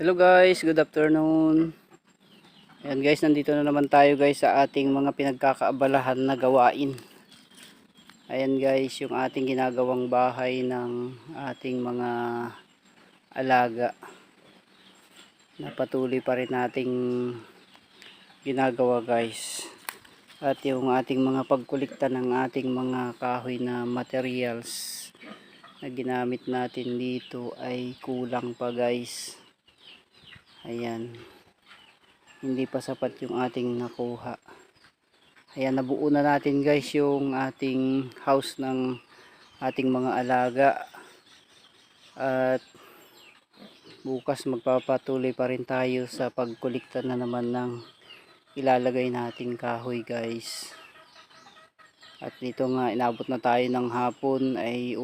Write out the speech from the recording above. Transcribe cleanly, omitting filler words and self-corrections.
Hello guys, good afternoon. Ayan guys, nandito na naman tayo guys sa ating mga pinagkakaabalahan na gawain. Ayan guys, yung ating ginagawang bahay ng ating mga alaga. Na patuloy pa rin nating ginagawa guys. At yung ating mga pagkulikta ng ating mga kahoy na materials na ginamit natin dito ay kulang pa guys. Ayan, hindi pa sapat yung ating nakuha. Ayan, nabuo na natin guys yung ating house ng ating mga alaga. At bukas magpapatuloy pa rin tayo sa pagkulikta na naman ng ilalagay nating kahoy guys. At dito nga inabot na tayo ng hapon ay